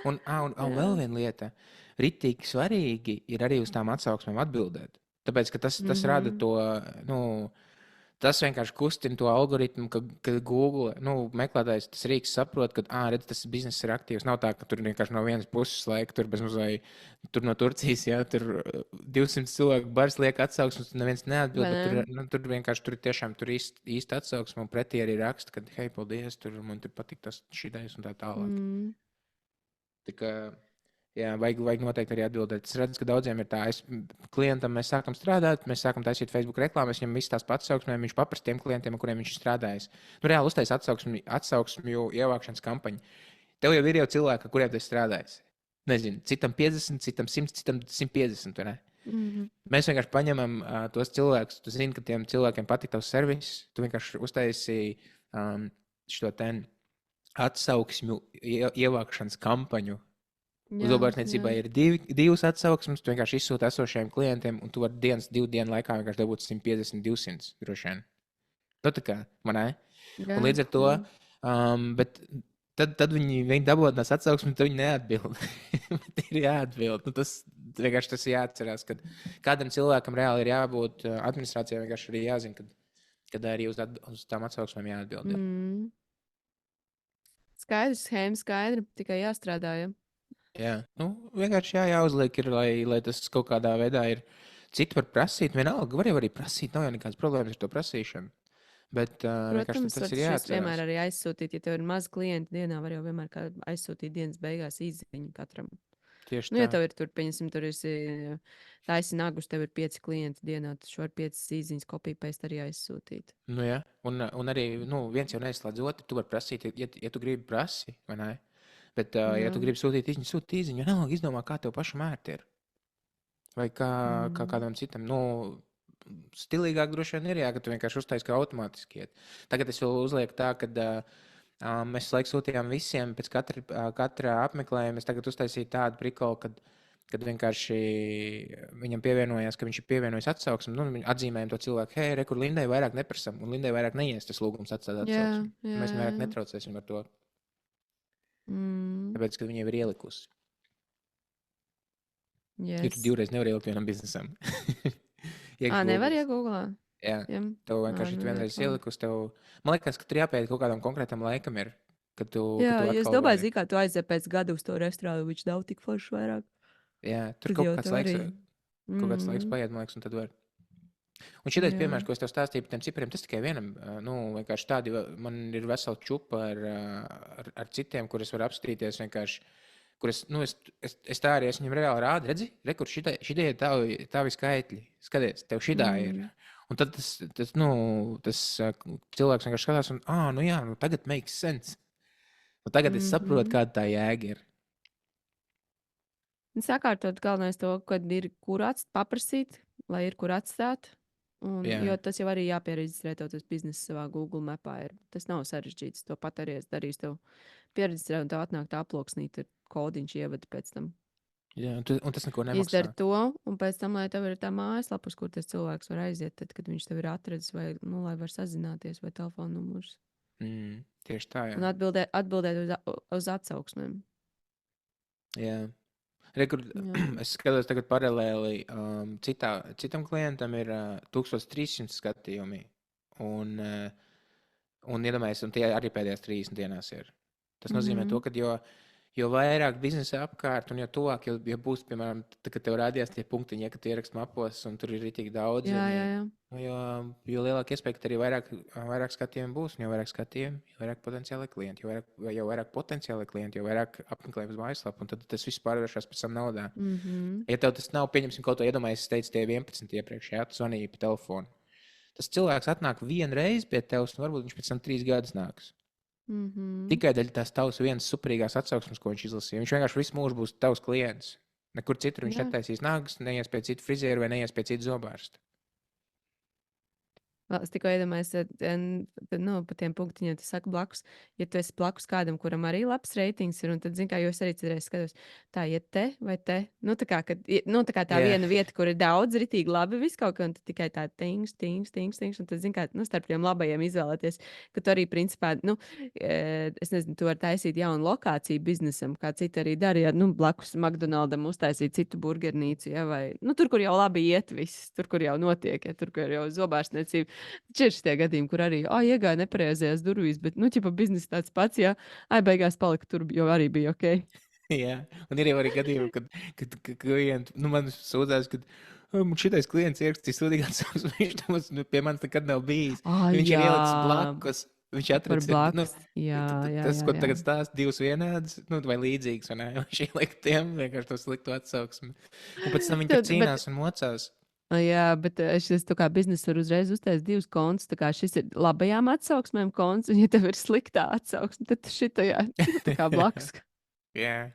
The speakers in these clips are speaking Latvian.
Un vēl Jā. viena lieta. Ritīgi svarīgi ir arī uz tām atsauksmēm atbildēt. Tāpēc, ka tas rada Mhm. to, nu, tas vienkārši kustina to algoritmu, ka Google meklētājs tas rīks saprot, ka, redz, tas bizness ir aktīvs. Nav tā, ka tur vienkārši no vienas puses laika, tur bez mazliet, tur no Turcijas, jā, tur 200 cilvēku bars liek atsauksmes, un neviens neatbild, Vai bet ne? tur vienkārši tur ir tiešām tur īsti atsauksme, un pretī arī raksta, ka, hei, paldies, tur man tur patīk tas šitais un tā tālāk. Mm. Tā kā, jā, vajag noteikti arī atbildēt. Es redzu, ka daudziem ir tā, klientam mēs sākam strādāt, mēs sākam taisīt Facebook reklāmas, viņam viss tās pats atsauksmēs, viņš paprasta tiem klientiem, ar kuriem viņš ir strādājis. Nu, reāli uztais atsauksmju ievākšanas kampaņu. Tev jau ir cilvēki, ar kuriem tu esi strādājis. Nezinu, citam 50, citam 100, citam 150. vai ne? Mhm. Mēs vienkārši paņemam tos cilvēkus. Tu zini, ka tiem cilvēkiem patīk tavs servis. Tu vienkārši uztaisīji šo atsauksmju ievākšanas kampaņu. Jā, Uzlabāšanai jā. ir divas atsauksmes. Tu vienkārši izsūti esošajiem klientiem, un tu vari divu dienu laikā vienkārši dabūt 150, 200 droši vien. Nu, tā kā man ne. Jā, Un līdz ar to, jā. bet tad viņi dabūna tās atsauksmes, tad viņi neatbild. Bet ir jāatbild. Nu, tas vienkārši tas jāatcerās, ka kādam cilvēkam reāli ir jābūt administrācijai, vienkārši arī jāzina, kad arī uz tām atsauksmēm jāatbild. Ir. Mm. Skaidrs, schēma skaidra, tikai jāstrādā. Ja? Jā, vienkārši jāuzliek, lai tas kaut kādā veidā ir. Citi var prasīt, vienalga, var jau arī prasīt, nav jau nekādas problēmas ar to prasīšanu. Bet vienkārši Protams, tas var ir šis vienmēr jāatcerās. arī aizsūtīt, ja tev ir maz klienti dienā, var jau vienmēr aizsūtīt dienas beigās īziņu katram. Tieši Nu, tā. ja tev ir tur, pieņemsim, tur esi taisi nagus, tev ir 5 klienti dienā, tad šo ar 5 īziņas kopiju pēc arī aizsūtīt. Nu, jā. Un arī viens jau neizslēdz otru. Tu vari prasīt, ja tu gribi prasi, vai ne? Bet, ja Jā. tu gribi sūtīt īziņu, sūti īziņu. Vienalga izdomā, kā tev pašam ērti ir. Vai kā Mm. kādam citam. Stilīgāk droši vien ir, jā, ka tu vienkārši uztaisīji kā automātiski. Tagad es vēl uzlieku tā, ka mēs laiku sūtījām visiem pēc katra apmeklējuma. Es tagad uztaisīju tādu prikolu, kad vienkārši viņam pievienojās, ka viņš ir pievienojis atsauksmi. Atzīmējam to cilvēku, hei, re, kur Lindai vairāk neprasam, un Lindai vairāk neies tas lūgums atstāt Jā, atsauksmi. jā, Mēs jā, vairāk jā. netraucēsim ar to, Mm. tāpēc, ka viņa jau ir ielikusi. Jo tu Yes. divreiz nevari ielikt vienam biznesam. Nevar Iegūglēt. iegūglēt. Jā, Jā. tev vienkārši ir vienreiz ielikusi. Man liekas, ka tur jāpēta kaut kādam konkrētam laikam, kad tu Jā, ja es atkal domāju, vari. kā tu aizies pēc gada uz to restorānu, viņš nav tik foršs vairāk. Jā, tur Tad jau kaut tu arī. kāds laiks paiet, man liekas, un tad var. Un šitais Jā. piemērs, ko es tev stāstīju par tiem cipriem, tas tikai vienam. Vienkārši tādi, man ir vesela čupa ar citiem, kurus var apskatīties vienkārši. Es tā arī esmu viņam reāli rādu. Redzi, kur šitie ir tavi skaitļi. Skaties, tev šitā ir. Un tad tas cilvēks vienkārši skatās, un jā, tagad makes sense. Un tagad es saprotu, kāda tā jēga ir. Sakārtot galvenais to, kad ir kur paprasīt, lai ir kur atstāt. Jo tas jau arī jāpiereģistrē to biznesu savā Google mapā. Tas nav sarežģīts. To pat arī es darīju. Tev pieregistrē un tā atnāk tā aploksnīt, ir kodiņš ievada pēc tam. Jā, un tas neko nemaksā. Izdari to, un pēc tam, lai tev ir tā mājaslapa, kur tas cilvēks var aiziet, tad, kad viņš tev ir atradzis, vai lai var sazināties, vai telefona numurs. Tieši tā, jā. Un atbildēt uz atsauksmēm. Jā. Es skatos tagad paralēli. Citam klientam ir 1300 skatījumi. Un iedomājieties, un tie arī pēdējās 30 dienās ir. Tas nozīmē to, ka jo vairāk biznesa apkārt, un jo tuvāk, jo būs, piemēram, tad, kad tev rādījās tie punktiņi, ja tu ieraksti mapos, un tur ir tik daudz, Jā. jo lielāka iespēja, ka arī vairāk skatījumu būs, un jo vairāk skatījumu, jo vairāk potenciāli klienti, jo vairāk potenciāli klienti, jo vairāk apmeklējumu uz mājaslapu, un tad tas viss pārvēršas pēc tam naudā. Ja tev tas nav, pieņemsim, kaut ko iedomājies, es teicu, tie 11 iepriekš, jā, tu zvanīji pa telefonu. Tas cilvēks atnāk vienreiz pie tevis, un varbūt viņš pēc tam 3 gadus nāks. Tikai dēļ tās tavas vienas superīgās atsauksmes, ko viņš izlasīja. Viņš vienkārši visu mūžu būs tavs klients. Nekur citur viņš netaisīs nāgas, neies pie citu frizieru vai neies pie citu zobārsta. Vēl es tikko iedomājos, nu, pa tiem punktiņiem, tu saki blakus, ja tu esi blakus kādam, kuram arī labs reitings ir, un tad, zini, kā jūs arī citreiz skatos, tā iet te vai te. Nu, tā kā, nu, tā kā tā Jā, viena vieta, kur ir daudz ritīgi labi viskaut, un tad tikai tā tings, tings, tings, tings, un tad, zini, kā, nu, starp tiem labajiem izvēlēties, ka tu arī, principā, nu, es nezinu, tu vari taisīt jaunu lokāciju biznesam, kā citi arī darīja, nu, blakus McDonaldam uztaisīt citu burgernīcu, ja, vai, nu, tur, kur jau labi iet viss, tur, kur jau notiek, ja, tur, kur jau zobārstniecība. Ir šie gadījumi, kur arī iegāja nepareizajās durvīs, bet, nu, ķipa biznesa tāds pats, jā, beigās palika tur, jo arī bija ok. jā. Un ir jau arī gadījumi, kad klienti, nu, man sūdzās, ka šitais klients ierakstīja sūdīgu atsauksmi, viņš tam pie manis nekad nav bijis. Viņš ir Jā, ielicis blakus. Viņš par atrads, nu, blakus. Jā, jā, tas, jā, ko jā. tagad stāsta, divas vienādas, nu, vai līdzīgas, un viņš ielika tiem vienkārši to sliktu atsauksmi. Un pēc tam viņi tur Bet, cīnās un mocās. jā, bet šis tā kā biznesa var uzreiz uztaisīt divus kontus. Tā kā šis ir labajām atsauksmēm konts, un ja tev ir sliktā atsauksme, tad šitajā tā kā blakus, Jā.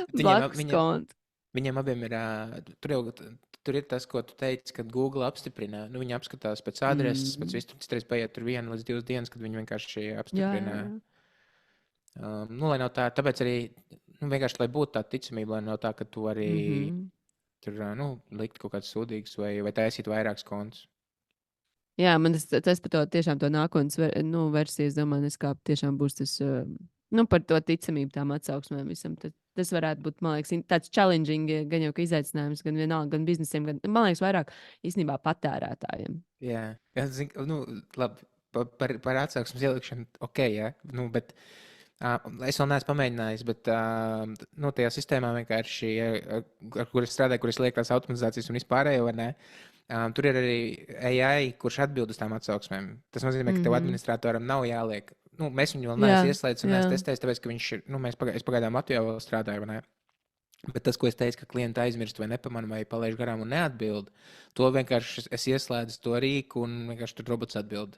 blakus Viņam, konts. viņam abiem ir, tur ir tas, ko tu teici, kad Google apstiprina. Nu, viņi apskatās pēc adreses, pēc visu, citreiz paiet tur 1 līdz 2 dienas, kad viņi vienkārši Jā, jā, apstiprina. jā. Nu, lai nav tā, tāpēc arī, nu, vienkārši, lai būtu tā ticamība, lai nav tā, ka tu arī tur, nu, likt kaut kāds sūdīgs vai taisīt vairākus kontus. Jā, man tas par to tiešām to nākotnes nu, versiju, es domāju, es kā tiešām būs tas, nu, par to ticamību tām atsauksmēm visam. Tas varētu būt, man liekas, tāds challenging, gan jau ka izaicinājums, gan vienalga, gan biznesiem, gan, man liekas, vairāk īstenībā patērētājiem. Jā, nu, labi, par atsauksmes ielikšanu, ok, jā, nu, bet es vēl neesmu pamēģinājis, bet nu, tajā sistēmā vienkārši, ar kuras strādāju, kuras liek tās automatizācijas un vispārējo, vai ne? Tur ir arī AI, kurš atbild uz tām atsauksmēm. Tas nozīmē, ka tev administratoram nav jāliek. Nu, mēs viņu vēl neesam ieslēdzis un neesam testējis, tāpēc, ka viņš ir, nu, es pagaidām Latvijā vēl strādāju, vai ne? Bet tas, ko es teicu, ka klienti aizmirst vai nepamanā vai palaiž garām un neatbild, to vienkārši es ieslēdzu to rīku un vienkārši tur robots atbild.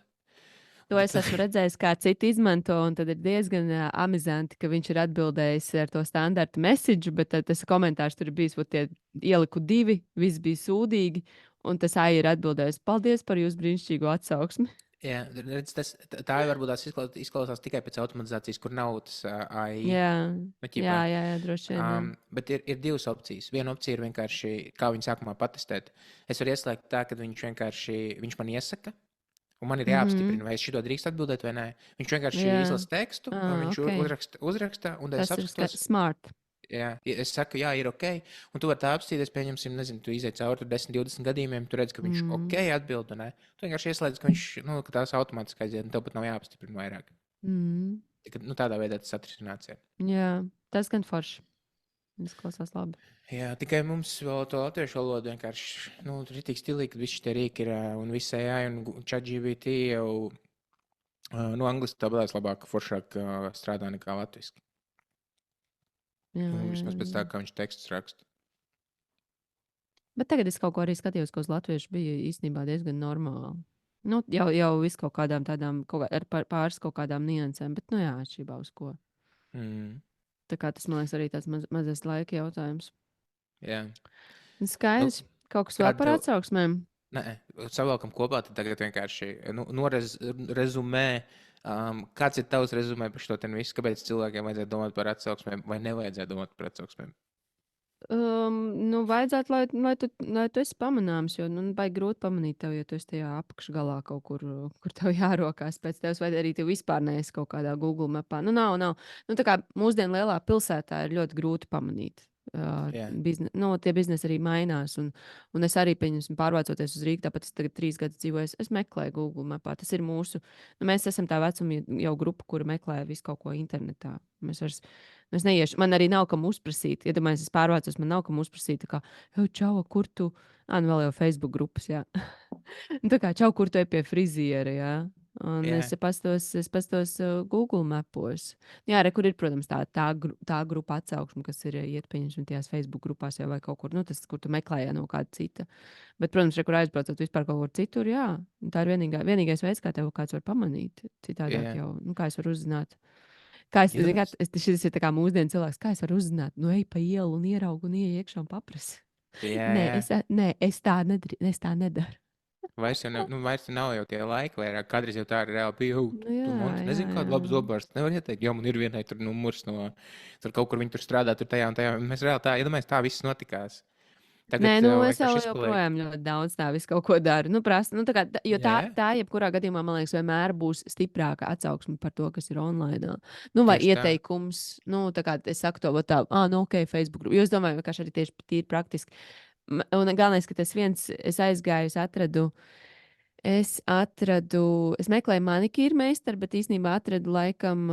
To es esmu redzējis, kā citi izmanto, un tad ir diezgan amizanti, ka viņš ir atbildējis ar to standarta message, bet tas komentārs tur ir bijis, tie ieliku 2, viss bija sūdīgi, un tas AI ir atbildējis, paldies par jūsu brīnišķīgo atsauksmi. Jā, redz, tā jau varbūt tās izklausās tikai pēc automatizācijas, kur nav tas AI. Jā, Nu, ķipā, jā, droši vien. Jā. Bet ir divas opcijas. Viena opcija ir vienkārši, kā viņu sākumā patestēt. Es varu ieslēgt tā, ka viņš man iesaka, un man ir jāapstiprina, vai es šito drīkst atbildēt vai nē. Viņš vienkārši izlasa tekstu, viņš uzraksta, un tad es apskatos. Smart. Jā, es saku, jā, ir ok. Un tu vari tā apstīties, pieņemsim, nezinu, tu izej cauri 10, 20 gadījumiem, tu redz, ka viņš ok atbild, un tu vienkārši ieslēdz, ka viņš, nu, ka tās automātiski aiziet, un tev pat nav jāapstiprina vairāk. Nu, tādā veidā tas atrisināts. Jā, tas gan forši. Izklausās labi. Jā, tikai mums vēl to latviešu valodu vienkārši, nu, tur ir tik stilīgi, ka visi šie rīki ir, un visi AI un ChatGPT jau, nu, angliski tabulēs labāk, foršāk strādā nekā latviski. Vismaz pēc tā, kā viņš tekstus raksta. Bet tagad es kaut ko arī skatījos, ko uz latviešu bija īstenībā diezgan normāli. Nu, jau viss kaut kādām tādām, ar pāris kaut kādām niansēm, bet, nu jā, atšķirībā uz ko. Tā kā tas, man liekas, arī tāds mazais laika jautājums. Jā. Skaidrs. Kaut kas vēl par atsauksmēm? Nē, savalkam kopā, tad tagad vienkārši rezumē. Kāds ir tavs rezumē par šo te visu? Kāpēc cilvēkiem vajadzētu domāt par atsauksmēm vai nevajadzētu domāt par atsauksmēm? Nu, vajadzētu, lai tu esi pamanāms, jo, nu, baigi grūti pamanīt tevi, ja tu esi tajā apakšgalā kaut kur tev jārokās pēc tevis, vai arī tu vispār neesi kaut kādā Google mapā. Nu, nav. Nu, tā kā mūsdienu lielā pilsētā ir ļoti grūti pamanīt. Tie biznesi arī mainās. Un es arī, pārvācoties uz Rīgā, tāpat es tagad 3 gadus dzīvoju, es meklēju Google mapā. Tas ir mūsu, mēs esam tā vecuma jau grupa, kura meklē visu kaut ko internetā. Es neiešu, man arī nav kam uzprasīt. Iedomājieties, es pārvācos, man nav kam uzprasīt. Tā kā, čau, kur tu? Nu vēl jau Facebook grupas, jā. Tā kā, čau, kur tu ej pie friziera, jā. Un es pastos Google mapos. Jā, kur ir, protams, tā grupa atsauksme, kas ir iet pieņemsim tajās Facebook grupās vai kaut kur, nu, tas, kur tu meklēji no kāda cita. Bet, protams, kur aizbraucot vispār kaut kur citur, jā. Tā ir vienīgais veids, kā tev kāds var pamanīt. Citādāk jau, nu, kā es varu uzzināt. Šis ir tā kā mūsdienu cilvēks, kā es varu uzzināt, nu, ej pa ielu un ieraugu un ieiekšā un paprasi. Nē, es tā nedaru. Vairs nav jau tie laiki, vairāk kādreiz jau tā ir reāli bija. Nu, Tu jā, man jā, nezini, kādu labu jā. zobārstu nevar ieteikt. Jo man ir vienai tur numurs no, tur kaut kur viņi tur strādā, tur tajā un tajā. Mēs reāli tā, iedomājamies, tā viss notikās. Nē, Tagad nu es vēl vienkārši izpaliek. joprojām ļoti daudz tā visu kaut ko daru. Nu, prasa, nu, tā kā, jo Jā, jā, tā jebkurā gadījumā, man liekas, vienmēr būs stiprāka atsauksme par to, kas ir online. Nu, vai tieši tā. ieteikums, nu, tā kā es saku to, vat tā, nu, ok, Facebook. Jo es domāju, ka arī tieši tīri praktiski. Un galvenais, ka tas viens, es aizgāju, es meklēju manikīru meistaru, bet īstenībā atradu laikam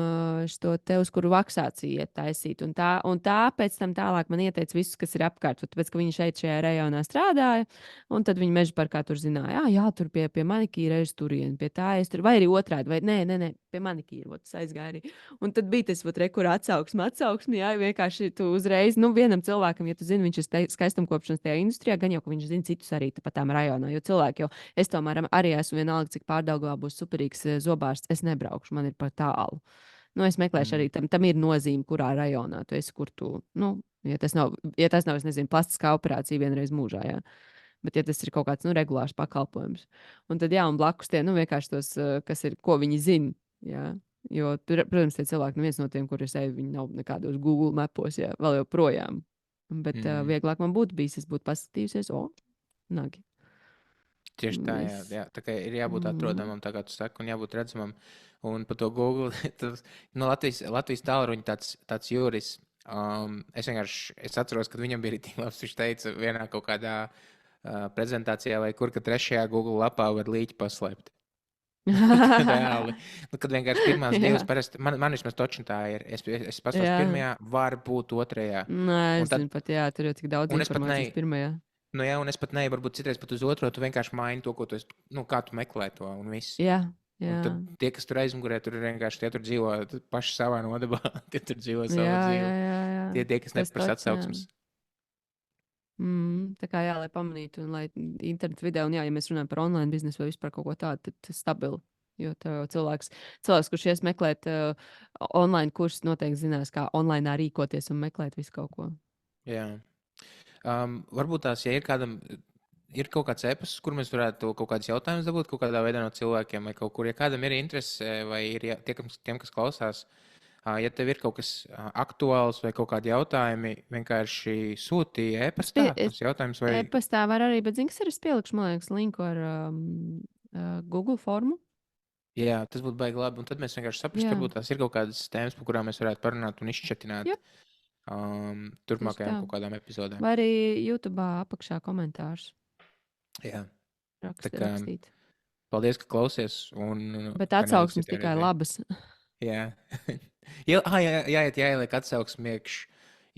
šo te, uz kuru vaksāciju iet taisīt. Un tā pēc tam tālāk man ieteica visus, kas ir apkārt. Tāpēc, ka viņi šajā rajonā strādāja, un tad viņi meža parkā tur zināja, jā, tur pie manikīra es turienu, pie tā es tur, vai arī otrādi, vai nē, pie manikīra, tas aizgāja arī. Un tad bija tas, kur atsauksme, jā, vienkārši tu uzreiz, nu, vienam cilvēkam, ja tu zini, viņš ir skaistumkopšanas tajā industrijā, gan jau, ka viņš zina citus arī pat tām rajonā, jo cilvēki jau, es tomēr arī esmu vienalga, cik pārdaugā būs superīgs zobārsts, es nebraukšu, man ir par tālu. Nu, es meklēšu arī, tam ir nozīme, kurā rajonā tu esi, kur tu, nu, ja tas nav, es nezinu, plastiskā operācija vienreiz mūžā, jā. Bet, ja tas ir kaut kāds, nu, regulārs pakalpojums. Un tad, jā, un blakus tie, nu, vienkārši tos, kas ir, ko viņi zina, jā. Jo, protams, tie cilvēki, nu, viens no tiem, kur es eju, viņi nav nekādos Google mapos, jā, vēl joprojām. Bet vieglāk man būtu bijis, es būtu paskatījusies, nagi. Tieši tā, jā. Tā kā ir jābūt atrodamam, tā kā tu saki, un jābūt redzamam. Un par to Google, tas, nu, Latvijas tālruņa tāds jūris. Es atceros, kad viņam bija tik labs, viņš teica vienā kaut kādā prezentācijā, vai kur, ka trešajā Google lapā var līķi paslēpt. Reāli. Nu, kad vienkārši pirmās divas, parasti, man vismaz točni tā ir. Es paslēdzu pirmajā, var būt otrajā. Nē, es zinu pat, jā, tur jau tik daudz informācijas pirmajā. Nu, jā, un es pat nevaru, varbūt citreiz pat uz otro, tu vienkārši maini to, ko tu esi, nu, kā tu meklē to, un viss. Jā. Un tad tie, kas tur aizmugurē, tur vienkārši tie tur dzīvo paši savā nodabā, tie tur dzīvo savu dzīvi. Jā. Tie, kas neprasa atsauksmes. Tā kā jā, lai pamanītu, un lai internetu vidē, un jā, ja mēs runājam par online biznesu vai vispār kaut ko tādu, tad tas stabili. Jo tev cilvēks, kurš ies meklēt online kursus, noteikti zinās, kā online rīkoties un meklēt visu kaut ko. Jā. Varbūt tās, ja ir kaut kāds e-pasts, kur mēs varētu kaut kādus jautājumus dabūt kaut kādā veidā no cilvēkiem, vai kaut kur, ja kādam ir interese, vai ir tiem, kas klausās, ja tev ir kaut kas aktuāls vai kaut kādi jautājumi, vienkārši sūti e-pastā tos jautājumus. Vai... E-pastā var arī, bet zini, kas ir, es pielikšu, man liekas, linku ar Google formu. Jā, tas būtu baigi labi, un tad mēs vienkārši saprastu, varbūt tās ir kaut kādas tēmas, par kurām mēs varētu parunāt un izšķetināt. Yep. Turpmākajām kaut kādām epizodēm. Vai arī YouTube apakšā komentārus. Jā. Rakstīt. Paldies, ka klausies. Bet atsauksmes tikai labas. Jā. Jāieliek atsauksmi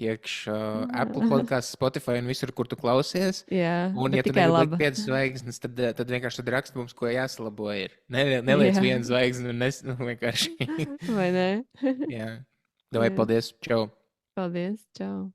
iekš Apple podkāsts, Spotify un visur, kur tu klausies. Jā, un, ja tu nevari 5 zvaigznes, tad vienkārši rakst mums, ko jāsalabo ir. Neliec 1 zvaigzni un vienkārši. Vai ne? Jā. Davai, paldies. Čau. Paldies. Čau.